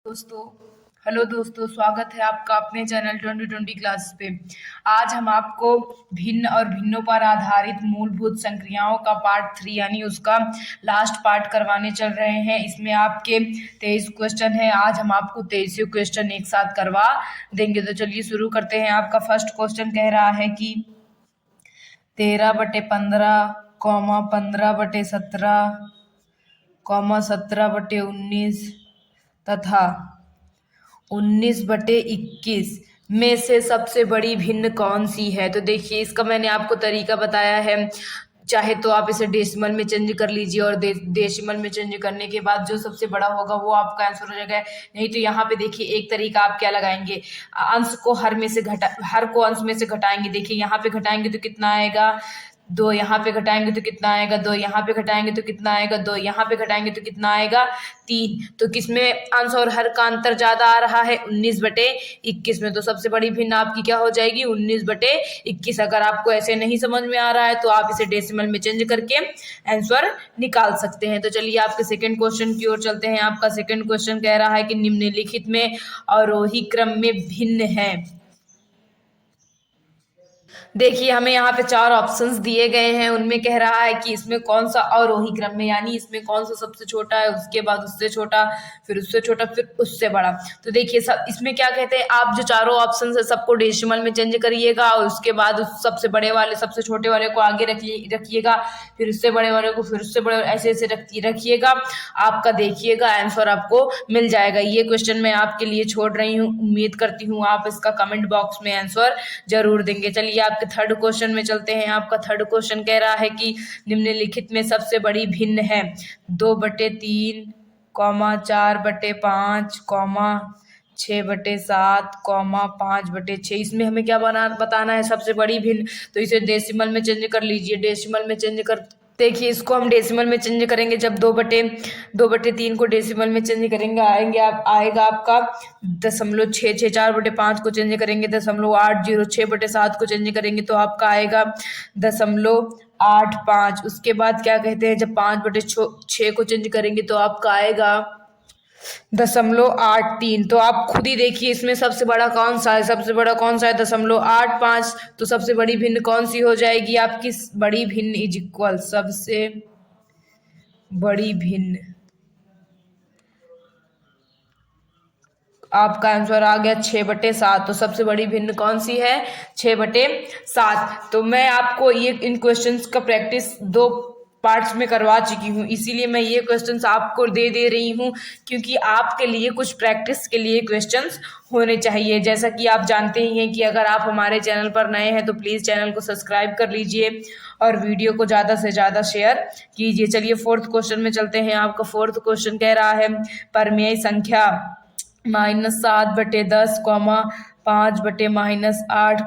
दोस्तों हेलो दोस्तों, स्वागत है आपका अपने चैनल 2020 क्लासेस पे। आज हम आपको भिन्न और भिन्नों पर आधारित मूलभूत संक्रियाओं का पार्ट 3 यानी उसका लास्ट पार्ट करवाने चल रहे हैं। इसमें आपके 23 क्वेश्चन हैं। आज हम आपको 23 क्वेश्चन एक साथ करवा देंगे। तो चलिए शुरू करते हैं। आपका फर्स्ट क्वेश्चन कह रहा है कि 13/15, 15/17, 17/19 तथा 19/21 में से सबसे बड़ी भिन्न कौन सी है। तो देखिए, इसका मैंने आपको तरीका बताया है। चाहे तो आप इसे डेसिमल में चेंज कर लीजिए और डेसिमल में चेंज करने के बाद जो सबसे बड़ा होगा वो आपका आंसर हो जाएगा। नहीं तो यहाँ पे देखिए, एक तरीका आप क्या लगाएंगे, अंश को हर को अंश में से घटाएंगे। देखिए यहाँ पे घटाएंगे तो कितना आएगा 2, यहाँ पे घटाएंगे तो कितना आएगा 2, यहाँ पे घटाएंगे तो कितना आएगा 2, यहाँ पे घटाएंगे तो कितना आएगा 3। तो किसमें अंश और हर का अंतर ज्यादा आ रहा है? 19/21 में। तो सबसे बड़ी भिन्न आपकी क्या हो जाएगी? 19/21। अगर आपको ऐसे नहीं समझ में आ रहा है तो आप इसे डेसिमल में चेंज करके आंसर निकाल सकते हैं। तो चलिए आपके सेकंड क्वेश्चन की ओर चलते हैं। आपका सेकंड क्वेश्चन कह रहा है कि निम्नलिखित में आरोही क्रम में भिन्न है। देखिए, हमें यहाँ पे 4 ऑप्शंस दिए गए हैं। उनमें कह रहा है कि इसमें कौन सा अवरोही क्रम में, यानी इसमें कौन सा सबसे छोटा है, उसके बाद उससे छोटा, फिर उससे छोटा, फिर उससे बड़ा। तो देखिए, सब इसमें क्या कहते हैं, आप जो चारों ऑप्शन है सबको डेसिमल में चेंज करिएगा और उसके बाद उस सबसे बड़े वाले सबसे छोटे वाले को आगे रखिएगा, फिर उससे बड़े वाले को, फिर उससे बड़े, ऐसे ऐसे रखिएगा। आपका देखिएगा आंसर आपको मिल जाएगा। ये क्वेश्चन मैं आपके लिए छोड़ रही हूँ। उम्मीद करती हूँ आप इसका कमेंट बॉक्स में आंसर जरूर देंगे। चलिए आपके थर्ड क्वेश्चन में चलते हैं। आपका थर्ड क्वेश्चन कह रहा है कि निम्नलिखित में सबसे बड़ी भिन्न है 2/3, 4/5, 6/7, 5/6। इसमें हमें क्या बताना है सबसे बड़ी भिन्न। तो इसे डेसिमल में चेंज कर लीजिए। डेसिमल में चेंज कर देखिए, इसको हम डेसिमल में चेंज करेंगे जब 2/3 को डेसिमल में चेंज करेंगे, आएगा आपका 0.6, 4/5 को चेंज करेंगे 0.80, 6/7 को चेंज करेंगे तो आपका आएगा 0.85। उसके बाद क्या कहते हैं, जब 5/6 को चेंज करेंगे तो आपका आएगा 0.83। तो आप खुद ही देखिए इसमें सबसे बड़ा कौन सा है। सबसे बड़ा कौन सा है? 0.85। तो सबसे बड़ी भिन्न कौन सी हो जाएगी आपकी? बड़ी भिन्न इज इक्वल सबसे बड़ी भिन्न। आपका आंसर आ गया 6/7। तो सबसे बड़ी भिन्न कौन सी है? 6/7। तो मैं आपको ये इन क्वेश्चंस का प्रैक्टिस 2 पार्ट्स में करवा चुकी हूँ, इसीलिए मैं ये क्वेश्चंस आपको दे रही हूँ, क्योंकि आपके लिए कुछ प्रैक्टिस के लिए क्वेश्चंस होने चाहिए। जैसा कि आप जानते ही हैं कि अगर आप हमारे चैनल पर नए हैं तो प्लीज़ चैनल को सब्सक्राइब कर लीजिए और वीडियो को ज़्यादा से ज़्यादा शेयर कीजिए। चलिए फोर्थ क्वेश्चन में चलते हैं। आपका फोर्थ क्वेश्चन कह रहा है परमेय संख्या -7/10, 5/-8,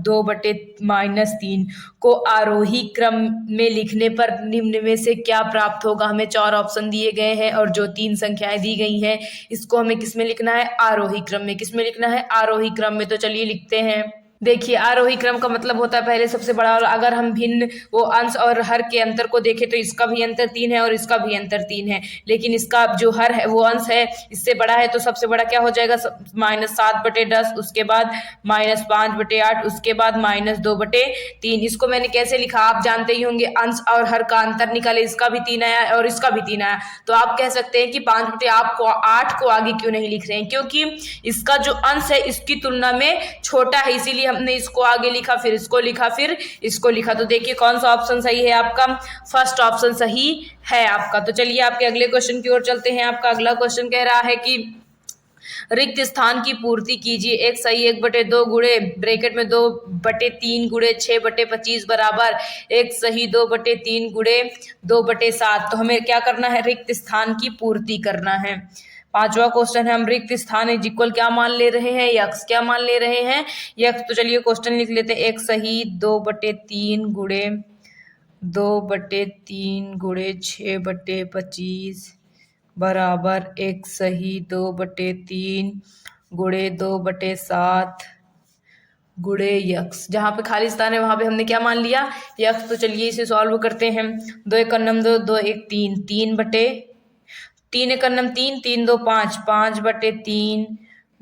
2/-3 को आरोही क्रम में लिखने पर निम्न में से क्या प्राप्त होगा। हमें 4 ऑप्शन दिए गए हैं और जो 3 संख्याएं दी गई हैं इसको हमें किस में लिखना है? आरोही क्रम में। किस में लिखना है? आरोही क्रम में। तो चलिए लिखते हैं। देखिए, आरोही क्रम का मतलब होता है पहले सबसे बड़ा। और अगर हम भिन्न वो अंश और हर के अंतर को देखें तो इसका भी अंतर 3 है और इसका भी अंतर 3 है, लेकिन इसका जो हर है वो अंश है इससे बड़ा है। तो सबसे बड़ा क्या हो जाएगा? -7/10, उसके बाद -5/8, उसके बाद -2/3। इसको मैंने कैसे लिखा आप जानते ही होंगे। अंश और हर का अंतर निकाले, इसका भी 3 आया और इसका भी 3 आया। तो आप कह सकते हैं कि 5/8 को आगे क्यों नहीं लिख रहे हैं? क्योंकि इसका जो अंश है इसकी तुलना में छोटा है, इसीलिए हमने इसको आगे लिखा, फिर इसको लिखा, फिर इसको लिखा। तो देखिए कौन सा ऑप्शन सही है आपका? फर्स्ट ऑप्शन सही है आपका। तो चलिए आपके अगले क्वेश्चन की ओर चलते हैं। आपका अगला क्वेश्चन कह रहा है कि रिक्त स्थान की पूर्ति कीजिए। एक सही 1/2 गुणे ब्रैकेट में 2/3 गुणे 6/25 बराबर एक सही 2/3 गुणे 2/7। तो हमें क्या करना है? रिक्त स्थान की पूर्ति करना है। पांचवा क्वेश्चन है, हम रिक्त स्थान इज इक्वल क्या मान ले रहे हैं? यक्स। क्या मान ले रहे हैं? यक्स। तो चलिए क्वेश्चन लिख लेते हैं। एक सही 2/3 गुणे 2/3 गुणे 6/25 बराबर एक सही 2/3 गुणे 2/7 गुणे यक्स। जहाँ पे खाली स्थान है वहां पे हमने क्या मान लिया? यक्स। तो चलिए इसे सॉल्व करते हैं। 2 × 2 = 2, 2 × 1 = 3, 3/, 3 एक अन्नम 3, 3 2 5, 5/3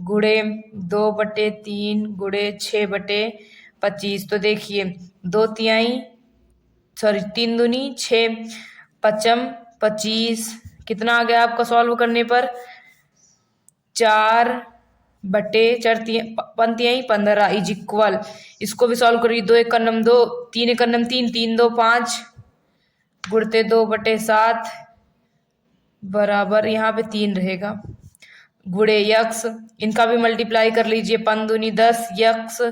गुणे 2/3 गुणे 6/25। तो देखिए 2/3 सॉरी 3 दूनी 6, 5 25, कितना आ गया आपका सॉल्व करने पर 4/4 15 इज इक्वल। इसको भी सॉल्व करिए 2 एक अन्नम 2, 3 एक अन्नम 3, 3 2 5 गुणते 2/7 बराबर यहाँ पे 3 रहेगा गुणे यक्स। इनका भी मल्टीप्लाई कर लीजिए 5 दूनी 10 यक्स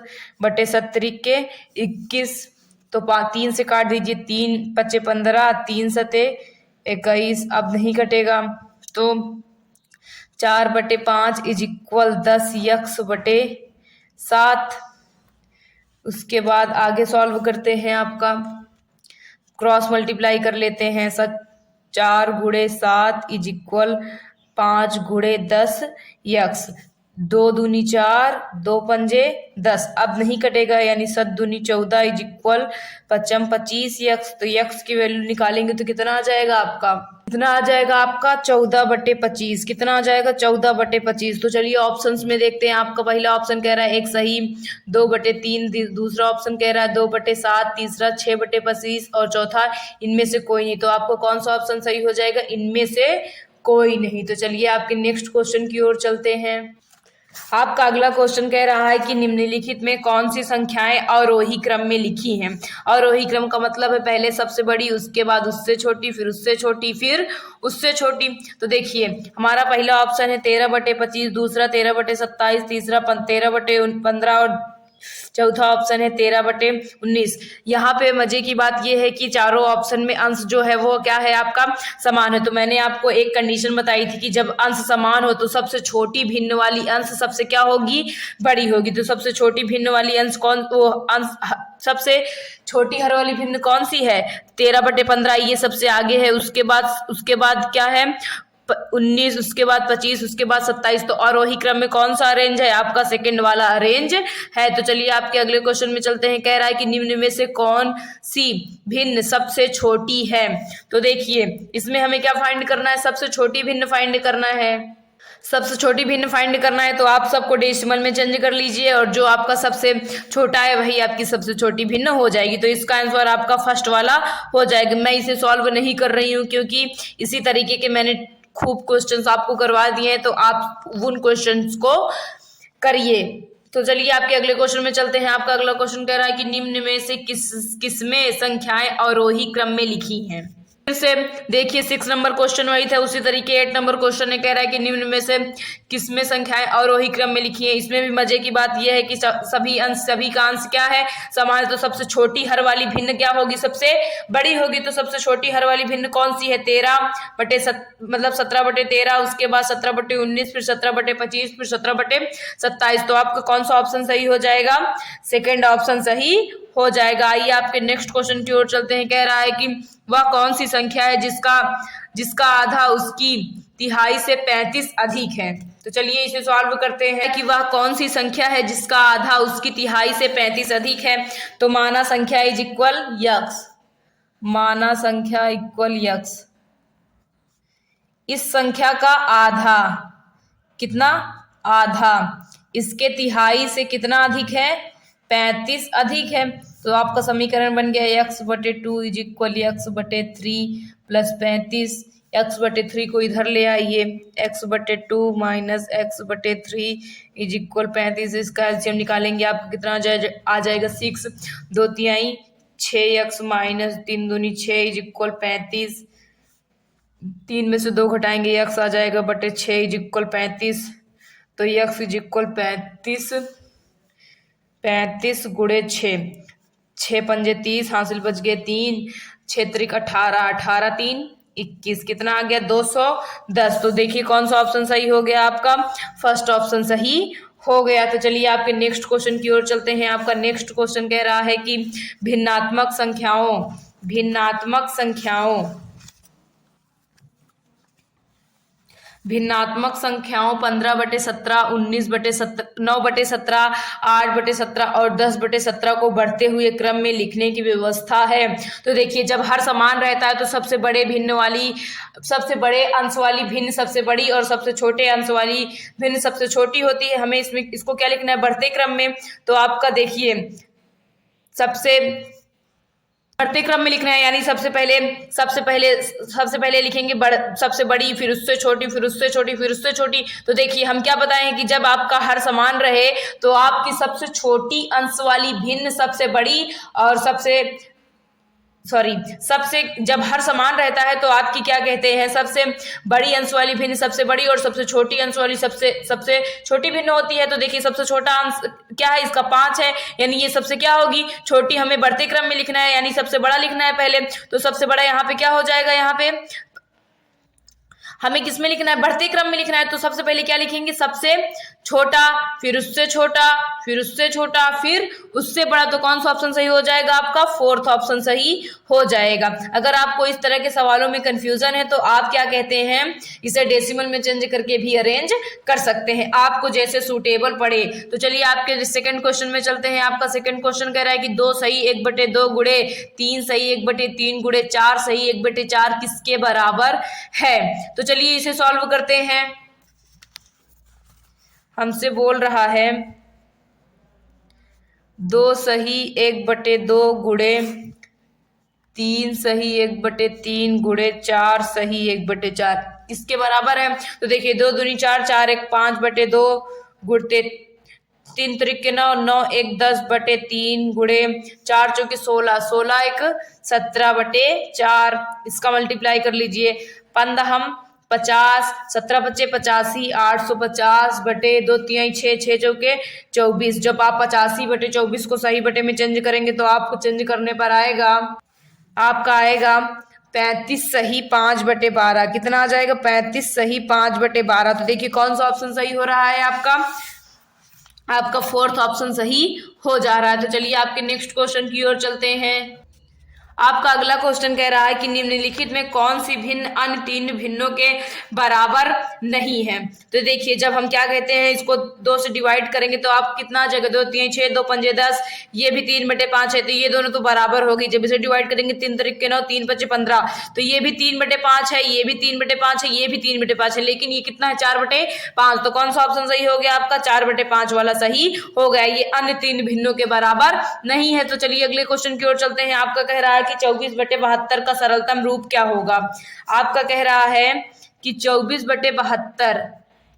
बटे 70 के 21। तो 3 से काट दीजिए 3 5 15 3 सते 21। अब नहीं कटेगा तो 4/5 इज इक्वल 10 यक्स बटे 7। उसके बाद आगे सॉल्व करते हैं, आपका क्रॉस मल्टीप्लाई कर लेते हैं। 4 गुणे 7 इज इक्वल 5 गुणे 10 यक्स। 2 दूनी 4, 2 पंजे 10। अब नहीं कटेगा यानी 7 दूनी 14 इज इक्वल 5 25 यक्स। तो यक्स की वैल्यू निकालेंगे तो कितना आ जाएगा आपका, 14/25। कितना आ जाएगा 14/25। तो चलिए ऑप्शंस में देखते हैं। आपका पहला ऑप्शन कह रहा है 1 सही, 2/3, दूसरा ऑप्शन कह रहा है 2/7, तीसरा 6/25 और चौथा इनमें से कोई नहीं। तो आपको कौन सा ऑप्शन सही हो जाएगा, इनमें से कोई नहीं। तो चलिए आपके नेक्स्ट क्वेश्चन की ओर चलते हैं। आपका अगला क्वेश्चन कह रहा है कि निम्नलिखित में कौन सी संख्याएं अवरोही क्रम में लिखी हैं। अवरोही क्रम का मतलब है पहले सबसे बड़ी, उसके बाद उससे छोटी, फिर उससे छोटी, फिर उससे छोटी। तो देखिए हमारा पहला ऑप्शन है 13/25, दूसरा 13/27, तीसरा 13/15 और चौथा ऑप्शन है 13/19। यहाँ पे मजे की बात यह है कि चारों ऑप्शन में अंश जो है वो क्या है आपका समान है। तो मैंने आपको एक कंडीशन बताई थी कि जब अंश समान हो तो सबसे छोटी भिन्न वाली अंश सबसे क्या होगी, बड़ी होगी। तो सबसे छोटी भिन्न वाली अंश सबसे छोटी हर वाली भिन्न कौन सी है, 13/15, ये सबसे आगे है। उसके बाद क्या है 19, उसके बाद 25, उसके बाद 27। तो आरोही क्रम में कौन सा अरेंज है, आपका सेकंड वाला अरेंज है। तो चलिए आपके अगले क्वेश्चन में चलते हैं। कह रहा है कि निम्न में से कौन सी भिन्न सबसे छोटी है। तो देखिए इसमें हमें क्या फाइंड करना है, सबसे छोटी भिन्न फाइंड करना है। सबसे छोटी भिन्न फाइंड करना है तो आप सबको डेसिमल में चेंज कर लीजिए और जो आपका सबसे छोटा है वही आपकी सबसे छोटी भिन्न हो जाएगी। तो इसका आंसर आपका फर्स्ट वाला हो जाएगा। मैं इसे सॉल्व नहीं कर रही हूँ क्योंकि इसी तरीके के मैंने खूब क्वेश्चंस आपको करवा दिए हैं, तो आप उन क्वेश्चंस को करिए। तो चलिए आपके अगले क्वेश्चन में चलते हैं। आपका अगला क्वेश्चन कह रहा है कि निम्न में से किसमें संख्याएं अवरोही क्रम में लिखी हैं। फिर से देखिए 6 नंबर क्वेश्चन वही था, उसी तरीके 8 नंबर क्वेश्चन ने कह रहा है कि निम्न में से किसमें संख्याएं अवरोही क्रम में लिखी है। इसमें भी मजे की बात यह है कि सभी का अंश क्या है समान। तो सबसे छोटी हर वाली भिन्न क्या होगी, सबसे बड़ी होगी। तो सबसे छोटी हर वाली भिन्न कौन सी है, 17/13, उसके बाद 17/19, फिर 17/25, फिर 17/27। तो आपका कौन सा ऑप्शन सही हो जाएगा, सेकेंड ऑप्शन सही हो जाएगा। आइए आपके नेक्स्ट क्वेश्चन की ओर चलते हैं। कह रहा है कि वह कौन सी संख्या है जिसका आधा उसकी तिहाई से 35 अधिक है। तो चलिए इसे सॉल्व करते हैं कि वह कौन सी संख्या है जिसका आधा उसकी तिहाई से 35 अधिक है। तो माना संख्या इज इक्वल यक्स, माना संख्या इक्वल यक्स। इस संख्या का आधा कितना, आधा इसके तिहाई से कितना अधिक है, 35 अधिक है। तो आपका समीकरण बन गया x/2 is equal x/3 plus 35। x/3 को इधर ले आइए, x/2 minus x/3 is equal 35। इसका एलसीएम निकालेंगे आपको कितना आ जाएगा 6, 2×3 6x माइनस 3 दूनी 6 इज इक्वल 35। 3 में से 2 घटाएंगे x आ जाएगा बटे 6 इज इक्वल 35। तो x इज इक्वल 35 गुणे 6, 6 पंजे 30, हासिल बच गए 3, 6 त्रिक 18, 18 3 21, कितना आ गया 210। तो देखिए कौन सा ऑप्शन सही हो गया, आपका फर्स्ट ऑप्शन सही हो गया। तो चलिए आपके नेक्स्ट क्वेश्चन की ओर चलते हैं। आपका नेक्स्ट क्वेश्चन कह रहा है कि भिन्नात्मक संख्याओं भिन्नात्मक संख्याओं 15/17, 19/17, 9/17, 8/17 और 10/17 को बढ़ते हुए क्रम में लिखने की व्यवस्था है। तो देखिए, जब हर समान रहता है तो सबसे बड़े अंश वाली भिन्न सबसे बड़ी और सबसे छोटे अंश वाली भिन्न सबसे छोटी होती है। हमें इसको क्या लिखना है, बढ़ते क्रम में। तो आपका देखिए, सबसे बढ़ते क्रम में लिखना है, यानी सबसे पहले लिखेंगे सबसे बड़ी, फिर उससे छोटी, फिर उससे छोटी, फिर उससे छोटी। तो देखिए, हम क्या बताए हैं कि जब आपका हर समान रहे तो आपकी सबसे छोटी अंश वाली भिन्न सबसे बड़ी और जब हर समान रहता है तो आपकी क्या कहते हैं, सबसे बड़ी अंश वाली भिन्न सबसे बड़ी और सबसे छोटी अंश वाली सबसे छोटी भिन्न होती है। तो देखिए, सबसे छोटा अंश क्या है, इसका 5 है, यानी ये सबसे क्या होगी, छोटी। हमें बढ़ते क्रम में लिखना है, यानी सबसे बड़ा लिखना है पहले। तो सबसे बड़ा यहाँ पे क्या हो जाएगा, यहाँ पे हमें किसमें लिखना है, बढ़ते क्रम में लिखना है। तो सबसे पहले क्या लिखेंगे, सबसे छोटा, फिर उससे छोटा, फिर उससे छोटा, फिर उससे बड़ा। तो कौन सा ऑप्शन सही हो जाएगा आपका, 4th ऑप्शन सही हो जाएगा। अगर आपको इस तरह के सवालों में कंफ्यूजन है तो आप क्या कहते हैं, इसे डेसिमल में चेंज करके भी अरेंज कर सकते हैं, आपको जैसे सूटेबल पड़े। तो चलिए आपके सेकंड क्वेश्चन में चलते हैं। आपका सेकंड क्वेश्चन कह रहा है कि 2 सही 1/2 गुणे 3 सही 1/3 गुणे 4 सही 1/4 किसके बराबर है। तो चलिए इसे सॉल्व करते हैं। हमसे बोल रहा है 2 सही 1/2 गुणे 3 सही 1/3 गुणे 4 सही 1/4 किसके बराबर है। तो देखिए, 2 दूनी 4, 4 1 5/2 गुणे 3 त्रिक 9, 9 1 10/3 गुणे 4 चौके 16, 16 1 17/4। इसका मल्टीप्लाई कर लीजिए, 15 50, 17 पच्चे 85, 850/2 3 6 6 चौके 24। जब आप 85/24 को सही बटे में चेंज करेंगे तो आपको चेंज करने पर आपका आएगा 35 सही 5/12। कितना आ जाएगा, 35 सही 5/12। तो देखिए कौन सा ऑप्शन सही हो रहा है, आपका 4th ऑप्शन सही हो जा रहा है। तो चलिए आपके नेक्स्ट क्वेश्चन की ओर चलते हैं। आपका अगला क्वेश्चन कह रहा है कि निम्नलिखित में कौन सी भिन्न अन्य 3 भिन्नों के बराबर नहीं है। तो देखिए, जब हम क्या कहते हैं, इसको 2 से डिवाइड करेंगे तो आप कितना आ जाएगा, 2 3 6 2 5 10, ये भी 3/5 है, तो ये दोनों तो बराबर होगी। जब इसे डिवाइड करेंगे 3 त्रिक 9, 3 5 15, तो ये भी 3/5 है, ये भी 3/5 है, ये भी 3/5 है, लेकिन ये कितना है, 4/5। तो कौन सा ऑप्शन सही हो गया आपका, 4/5 वाला सही हो गया। ये अन्य 3 भिन्नों के बराबर नहीं है। तो चलिए अगले क्वेश्चन की ओर चलते हैं। आपका कह रहा है कि 24/72 का सरलतम रूप क्या होगा। आपका कह रहा है कि 24/72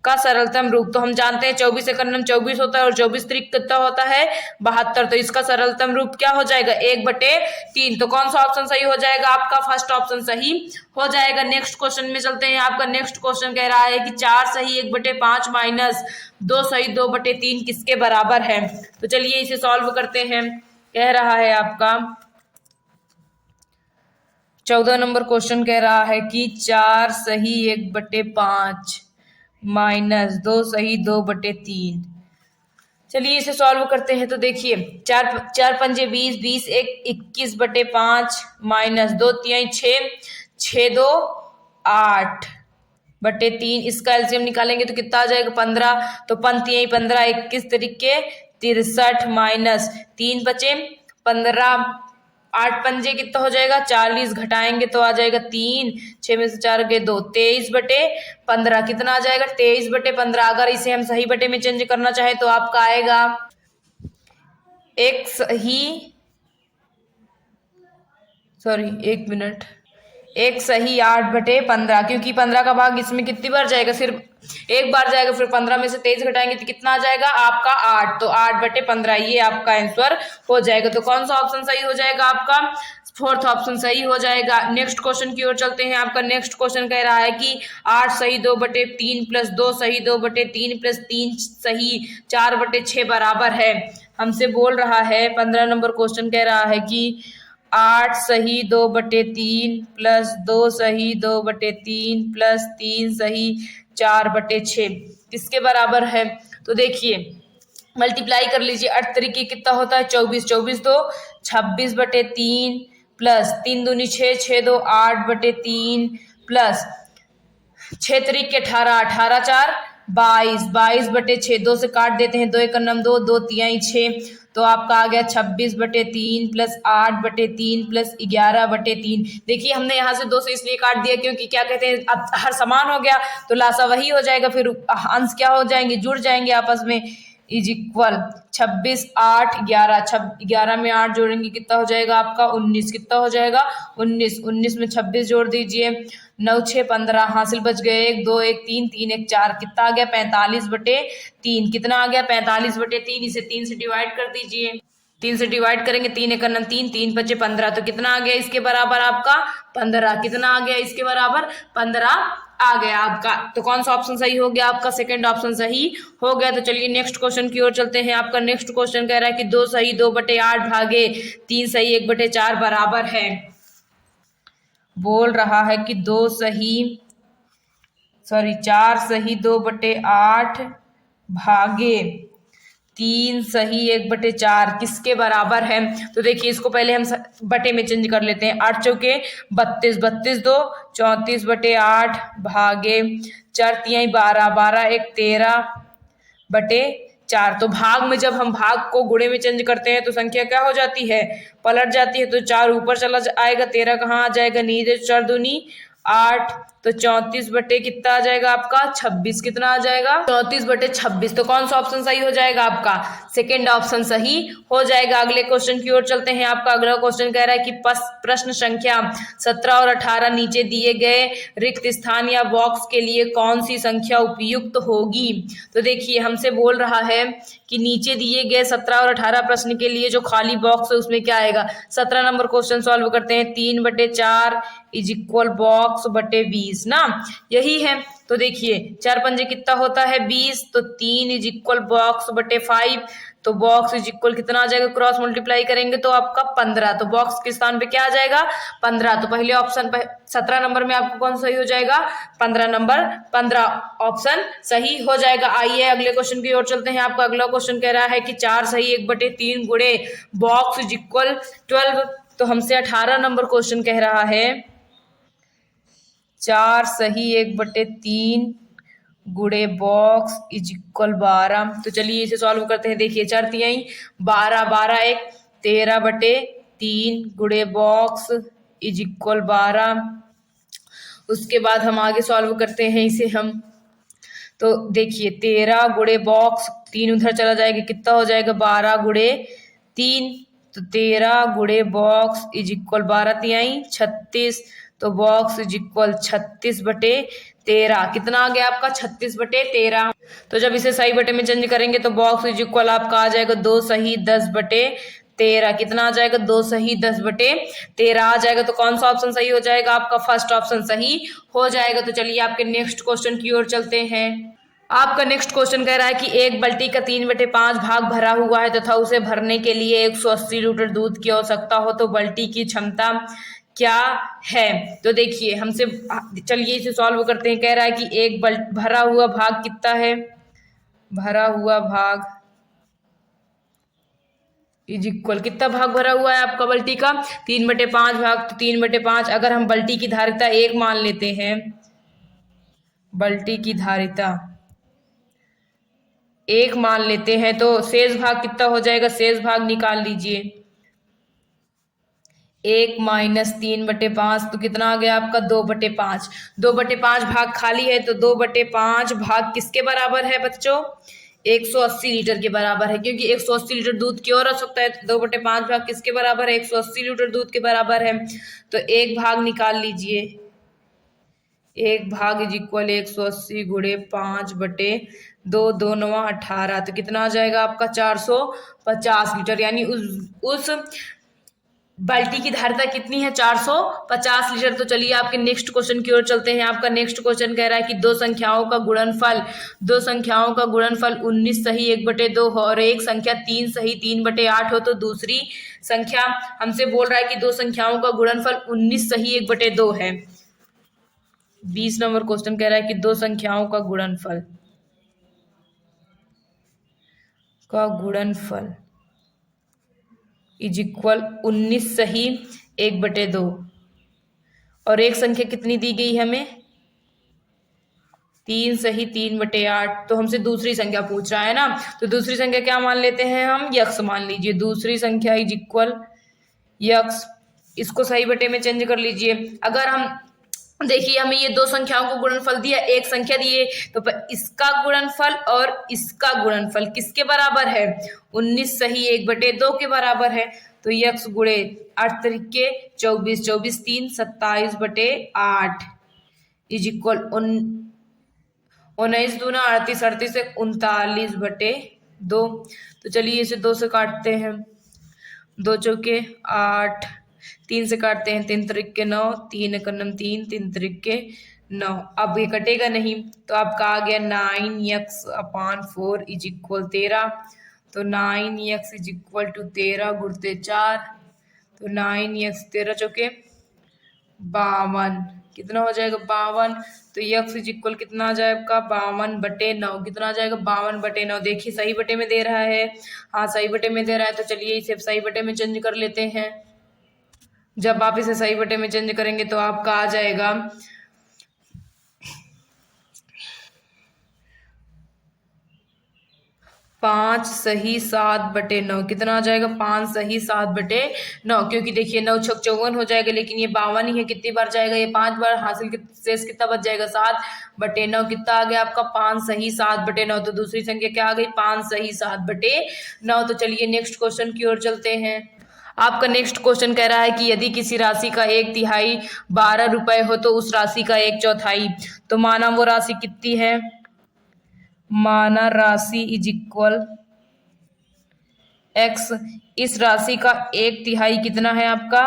का सरलतम रूप, तो हम जानते हैं 24 एक 24 होता है और 24 त्रिक कितना होता है, 72। तो इसका सरलतम रूप क्या हो जाएगा, 1/3। तो कौन सा ऑप्शन सही हो जाएगा, आपका फर्स्ट ऑप्शन सही हो जाएगा। नेक्स्ट क्वेश्चन में चलते हैं। आपका नेक्स्ट क्वेश्चन कह रहा है कि 4 सही 1/5 माइनस 2 सही 2/3 किसके बराबर है। तो चलिए इसे सॉल्व करते हैं। कह रहा है आपका 14 नंबर क्वेश्चन कह रहा है कि 4 सही 1/5 माइनस 2 सही 2/3। चलिए इसे सॉल्व करते हैं। तो देखिए, 4 पंजे 20, 20 1 21/5 माइनस 2 3 6, 6 2 8/3। इसका एलसीएम निकालेंगे तो कितना आ जाएगा, 15। तो 5 15 21 तरीके 63 माइनस 3 बचे 15, 8 पंजे कितना हो जाएगा, 40, घटाएंगे तो आ जाएगा 3, 6 में से 4 गए 2, 23/15। कितना आ जाएगा, 23/15। अगर इसे हम सही बटे में चेंज करना चाहे तो आपका आएगा एक सही 8/15, क्योंकि 15 का भाग इसमें कितनी बार जाएगा, सिर्फ एक बार जाएगा। फिर 15 में से 23 घटाएंगे तो कितना आ जाएगा आपका 8। तो 8/15 ये आपका आंसर हो जाएगा। तो कौन सा ऑप्शन सही हो जाएगा, आपका 4th ऑप्शन सही हो जाएगा। नेक्स्ट क्वेश्चन की ओर चलते हैं। आपका नेक्स्ट क्वेश्चन कह रहा है कि 8 सही 2/3 प्लस 2 सही 2/3 प्लस 3 सही 4/6 बराबर है। हमसे बोल रहा है 15 नंबर क्वेश्चन कह रहा है कि 8 सही 2/3 प्लस 2 सही 2/3 प्लस 3 सही 4/6 किसके बराबर है। तो देखिए मल्टीप्लाई कर लीजिए। 8 तरीके कितना होता है, 24, 24 2 26/3 प्लस 3 दूनी 6, 6 2 8/3 प्लस छः तरीक के 18, 18 4 22, 22/6, 2 से काट देते हैं, 2 एक नम 2, 2 तिहाई 6, तो आपका आ गया 26/3 प्लस 8/3 प्लस 11/3। देखिए हमने यहाँ से 2 से इसलिए काट दिया क्योंकि क्या कहते हैं, अब हर समान हो गया तो लासा वही हो जाएगा, फिर अंश क्या हो जाएंगे, जुड़ जाएंगे आपस में। इज इक्वल 26 8 11, 11 में 8 जोड़ेंगे कितना हो जाएगा आपका 19, कितना हो जाएगा 19, 19 में 26 जोड़ दीजिए, 9 6 15, हासिल बच गए 1 2 1 3 3 1 4, कितना आ गया 45/3, कितना आ गया 45/3, इसे 3 से डिवाइड कर दीजिए, 3 से डिवाइड करेंगे, 3 एक 3, 3 5 15, तो कितना आ गया इसके बराबर आपका 15, कितना आ गया इसके बराबर 15 आ गया आपका। तो कौन सा ऑप्शन सही हो गया आपका, सेकंड ऑप्शन सही हो गया। तो चलिए नेक्स्ट क्वेश्चन की ओर चलते हैं। आपका नेक्स्ट क्वेश्चन कह रहा है कि 2 सही 2/8 भागे 3 सही 1/4 बराबर है। बोल रहा है कि 4 सही 2/8 भागे 3 सही 1/4 किसके बराबर है। तो देखिए इसको पहले हम बटे में चेंज कर लेते हैं। 8 चौके 32, 32 2 34/8 भागे 4 तिहाई 12, 12 1 13/4। तो भाग में जब हम भाग को गुणे में चेंज करते हैं तो संख्या क्या हो जाती है, पलट जाती है। तो 4 ऊपर चला आएगा, 13 कहाँ आ जाएगा नीचे, 4 दूनी 8, तो 34 बटे कितना आ जाएगा आपका 26, कितना आ जाएगा 34/26। तो कौन सा ऑप्शन सही हो जाएगा आपका, सेकंड ऑप्शन सही हो जाएगा। अगले क्वेश्चन की ओर चलते हैं। आपका अगला क्वेश्चन कह रहा है कि प्रश्न संख्या 17 और 18 नीचे दिए गए रिक्त स्थान या बॉक्स के लिए कौन सी संख्या उपयुक्त होगी। तो देखिए हमसे बोल रहा है कि नीचे दिए गए 17 और 18 प्रश्न के लिए जो खाली बॉक्स है उसमें क्या आएगा। 17 नंबर क्वेश्चन सॉल्व करते हैं, 3/4 इज इक्वल बॉक्स बटे 20 ना, यही है। तो देखिए 4 पंजे कितना होता है 20, तो 3 इज इक्वल बॉक्स बटे 5, तो बॉक्स इज इक्वल कितना आ जाएगा, क्रॉस मल्टीप्लाई करेंगे तो आपका 15, तो बॉक्स के स्थान पे क्या आ जाएगा 15। तो पहले ऑप्शन 17 नंबर में आपको कौन सही हो जाएगा 15 नंबर, 15 ऑप्शन सही हो जाएगा। आइए अगले क्वेश्चन की ओर चलते हैं। आपका अगला क्वेश्चन कह रहा है कि 4 सही 1/3 गुणे बॉक्स इज इक्वल 12। तो हमसे 18 नंबर क्वेश्चन कह रहा है 4 सही 1/3 गुणे बॉक्स इज इक्वल 12। तो चलिए इसे सॉल्व करते हैं। देखिए 4 तिहाई 12, 12 1 13/3 गुणे बॉक्स इज इक्वल 12। उसके बाद हम आगे सॉल्व करते हैं इसे हम। तो देखिए 13 गुणे बॉक्स, 3 उधर चला जाएगा, कितना हो जाएगा 12 गुणे 3, तो 13 गुणे बॉक्स इज इक्वल 12 तिहाई 36, तो बॉक्स इज इक्वल 36/13, कितना आ गया आपका 36/13। तो जब इसे सही बटे में चेंज करेंगे तो बॉक्स इज इक्वल आपका आ जाएगा 2 सही 10/13, कितना आ जाएगा 2 सही 10/13 आ जाएगा। तो कौन सा ऑप्शन सही हो जाएगा आपका, फर्स्ट ऑप्शन सही हो जाएगा। तो चलिए आपके नेक्स्ट क्वेश्चन की ओर चलते हैं। आपका नेक्स्ट क्वेश्चन कह रहा है कि एक बाल्टी का 3/5 भाग भरा हुआ है तथा उसे भरने के लिए 180 लीटर दूध की आवश्यकता हो, तो बाल्टी की क्षमता क्या है। तो देखिए हमसे, चलिए इसे सॉल्व करते हैं। कह रहा है कि एक भरा हुआ भाग कितना है, भरा हुआ भाग इज इक्वल, कितना भाग भरा हुआ है आपका बाल्टी का 3/5 भाग, तो 3/5 अगर हम बाल्टी की धारिता 1 मान लेते हैं, बाल्टी की धारिता 1 मान लेते हैं, तो शेष भाग कितना हो जाएगा, शेष भाग निकाल लीजिए। 1 माइनस 3/5, तो कितना आ गया आपका 2/5। 2/5 भाग खाली है, तो 2/5 भाग किसके बराबर है बच्चों, 180 लीटर के बराबर है, क्योंकि 180 लीटर दूध की और आवश्यकता है। तो 2/5 भाग किसके बराबर है, 180 लीटर दूध के बराबर है। तो एक भाग निकाल लीजिए, 1 भाग इज इक्वल 180 गुणे 5/2, 2 9 18, तो कितना आ जाएगा आपका 450 लीटर। यानी उस बाल्टी की धारिता कितनी है 450 लीटर। तो चलिए आपके नेक्स्ट क्वेश्चन की ओर चलते हैं। आपका नेक्स्ट क्वेश्चन कह रहा है कि दो संख्याओं का गुणनफल 19 सही 1/2 हो और एक संख्या 3 सही 3/8 हो, तो दूसरी संख्या हमसे बोल रहा है कि दो संख्याओं का गुणनफल 19 सही 1/2 है। 20 नंबर क्वेश्चन कह रहा है कि दो संख्याओं का गुणनफल इज इक्वल 19 सही 1/2 और एक संख्या कितनी दी गई हमें 3 सही 3/8। तो हमसे दूसरी संख्या पूछ रहा है ना, तो दूसरी संख्या क्या मान लेते हैं हम, यक्स मान लीजिए। दूसरी संख्या इज इक्वल यक्स, इसको सही बटे में चेंज कर लीजिए। अगर हम देखिए हमें ये दो संख्याओं को गुणनफल दिया, एक संख्या दिए, तो इसका गुणनफल और इसका गुणनफल किसके बराबर है, 19 सही 1/2 के बराबर है। तो यक्स गुणे 8 तरीके 24, 24 3 27/8 इज इक्वल 19 दूना 38, 38 से 39/2। तो चलिए इसे 2 से काटते हैं, 2 चौके 8, 3 से काटते हैं, 3 त्रिक 9, 3 एकम 3, 3 त्रिक 9। अब ये कटेगा नहीं, तो आपका आ गया 9x/4 इज इक्वल 13। तो 9x इज इक्वल टू 13 गुणते 4, तो 9x 13 चौके 52, कितना हो जाएगा 52। तो यक्स इज इक्वल कितना आ जाएगा 52/9, कितना आ जाएगा 52/9। देखिए सही बटे में दे रहा है, हाँ सही बटे में दे रहा है, तो चलिए इसे सही बटे में चेंज कर लेते हैं। जब आप इसे सही बटे में चेंज करेंगे तो आपका आ जाएगा 5 सही 7/9, कितना आ जाएगा 5 सही 7/9। क्योंकि देखिए 9 छक 54 हो जाएगा, लेकिन ये 52 ही है, कितनी बार जाएगा ये 5 बार, हासिल शेष कितना बच जाएगा 7/9। कितना आ गया आपका 5 सही 7/9। तो दूसरी संख्या क्या आ गई 5 सही 7/9। तो चलिए नेक्स्ट क्वेश्चन की ओर चलते हैं। आपका नेक्स्ट क्वेश्चन कह रहा है कि यदि किसी राशि का 1/3 12 रुपए हो तो उस राशि का 1/4, तो माना वो राशि कितनी है, माना राशि इज इक्वल x। इस राशि का 1/3 कितना है आपका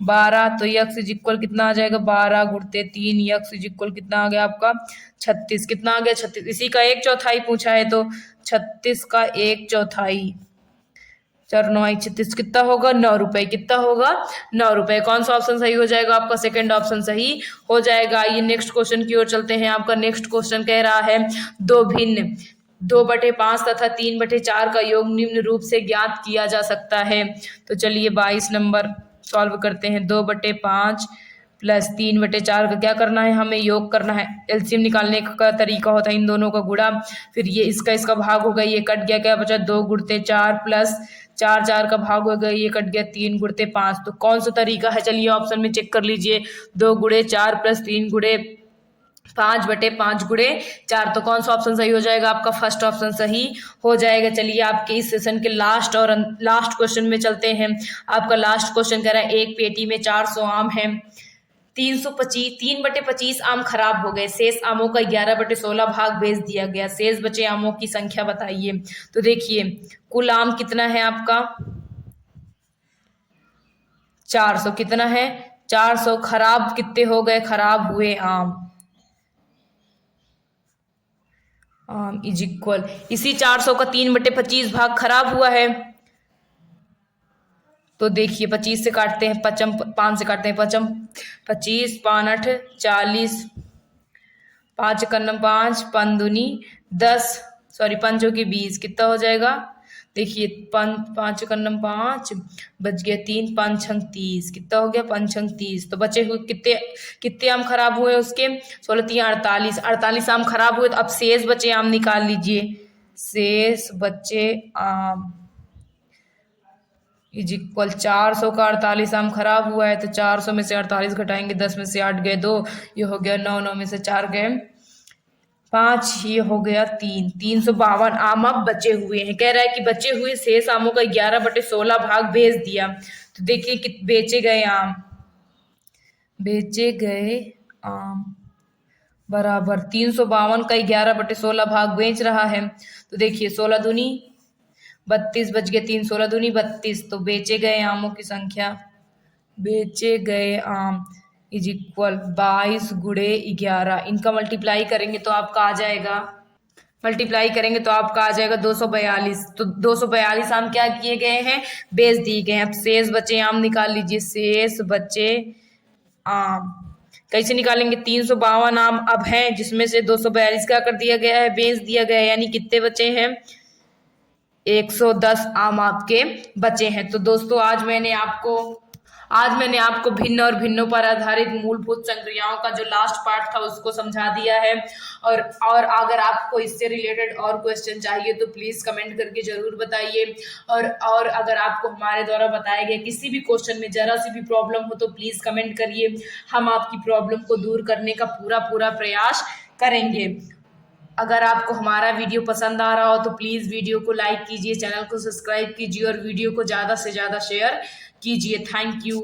12, तो यक्स इज इक्वल कितना आ जाएगा 12 गुणते 3, यक्स इज इक्वल कितना आ गया आपका 36, कितना आ गया 36। इसी का 1/4 पूछा है, तो 36 का 1/4, 4 9 36 कितना होगा 9 रुपए, कितना होगा 9 रुपए। कौन सा ऑप्शन सही हो जाएगा आपका, सेकंड ऑप्शन सही हो जाएगा। ये नेक्स्ट क्वेश्चन की ओर चलते हैं। आपका नेक्स्ट क्वेश्चन कह रहा है दो भिन्न 2/5 तथा 3/4 का योग निम्न रूप से ज्ञात किया जा सकता है। तो चलिए 22 नंबर सॉल्व करते हैं। 2/5 प्लस 3/4 का क्या करना है, हमें योग करना है। एलसीएम निकालने का तरीका होता है इन दोनों का गुणा, फिर ये इसका भाग होगा, ये कट गया, क्या बचा 2 गुणते 4 प्लस 4 4 का भाग हो गया, ये कट गया 3 गुणते 5। तो कौन सा तरीका है, चलिए ऑप्शन में चेक कर लीजिए। 2 गुणे 4 प्लस 3 गुणे 5/5 गुणे 4, तो कौन सा ऑप्शन सही हो जाएगा आपका, फर्स्ट ऑप्शन सही हो जाएगा। चलिए आपके इस सेशन के लास्ट क्वेश्चन में चलते हैं। आपका लास्ट क्वेश्चन कह रहा है एक पेटी में 400 आम है, 3/25 आम खराब हो गए, शेष आमों का 11/16 भाग भेज दिया गया, शेष बचे आमों की संख्या बताइए। तो देखिए कुल आम कितना है आपका 400, कितना है 400, खराब कितने हो गए, खराब हुए आम इज इक्वल, इसी 400 का 3/25 भाग खराब हुआ है। तो देखिए 25 से काटते हैं पचम, 5 से काटते हैं पचम, 25 5 8 40, 5 कन्नम 5, 5 दूनी 10, सॉरी 5 की 20, कितना हो जाएगा देखिए 5 कन्नम 5 बच गया 3, 5 छंग 30, कितना हो गया 5 छंग 30। तो बचे हुए कितने कितने आम खराब हुए उसके 16 3 48, 48 आम खराब हुए। तो अब शेष बचे आम निकाल लीजिए, शेष बचे आम इज इक्वल 400 का 48 आम खराब हुआ है, तो 400 में से 48 घटाएंगे, 10 में से 8 गए 2, ये हो गया 9, 9 में से 4 गए 5, ये हो गया 3, 352 आम अब बचे हुए हैं। कह रहा है कि बचे हुए शेष आमों का 11/16 भाग भेज दिया। तो देखिए कि बेचे गए आम बराबर 352 का 11/16 भाग बेच रहा है। तो देखिए 16 दूनी 32 बच गए 3, 16 दूनी 32, तो बेचे गए आमों की संख्या, बेचे गए आम इज इक्वल 22 गुणे 11। इनका मल्टीप्लाई करेंगे तो आपका आ जाएगा, 242। तो 242 आम क्या किए गए हैं, बेच दिए गए हैं। अब शेष बचे आम निकाल लीजिए, शेष बचे आम कैसे निकालेंगे, 352 आम अब हैं, जिसमें से 242 क्या कर दिया गया है, बेच दिया गया है, यानी कितने बचे हैं 110 आम आपके बचे हैं। तो दोस्तों आज मैंने आपको आज मैंने आपको भिन्न और भिन्नों पर आधारित मूलभूत संक्रियाओं का जो लास्ट पार्ट था उसको समझा दिया है। और अगर आपको इससे रिलेटेड और क्वेश्चन चाहिए तो प्लीज कमेंट करके जरूर बताइए। और अगर आपको हमारे द्वारा बताया गया किसी भी क्वेश्चन में जरा सी भी प्रॉब्लम हो तो प्लीज कमेंट करिए, हम आपकी प्रॉब्लम को दूर करने का पूरा पूरा प्रयास करेंगे। अगर आपको हमारा वीडियो पसंद आ रहा हो तो प्लीज वीडियो को लाइक कीजिए, चैनल को सब्सक्राइब कीजिए और वीडियो को ज्यादा से ज्यादा शेयर कीजिए। Thank you.